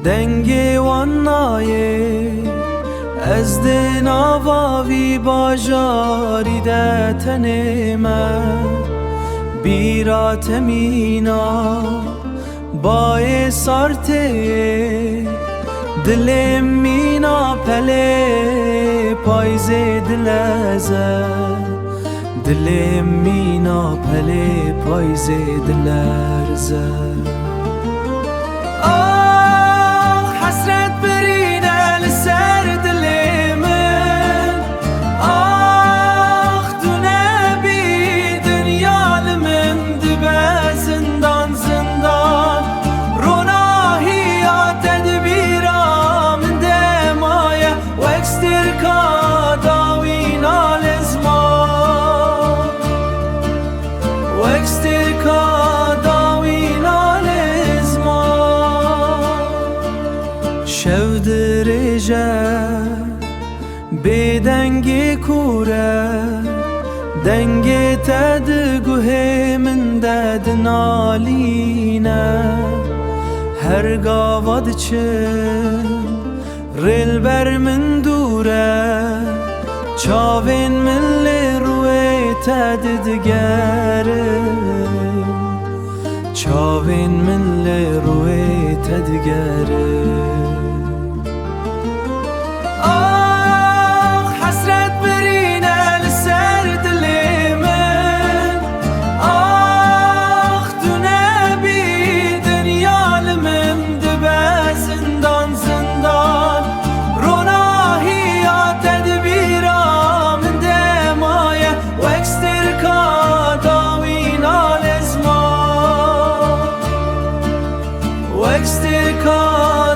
دنگی وان نایه از دناواوی باجاری ده تنیمه بیرات مینا بای سارته دل مینا پله پایز دلزه دل مینا پله پایز دلرزه حسرت برینه لسر دل من دونه بی دنیا لمن دبه زندان زندان روناهی یا تدبیرا من دمایه و اکستر کا داوینا لزمان و اکستر کا داوینا شو درجه به دنگ کوره دنگ تدگوه من دد نالینه هر گاواد چه ریل بر من دوره چاوین من لروی تدگره چاوین من لروی تدگره حسرت برینه لسر دل من دونه بی دنیا لمن دبه زندان زندان روناهی یا تدبیرا من دمایه و اکستر کا داوینا لزمان و اکستر کا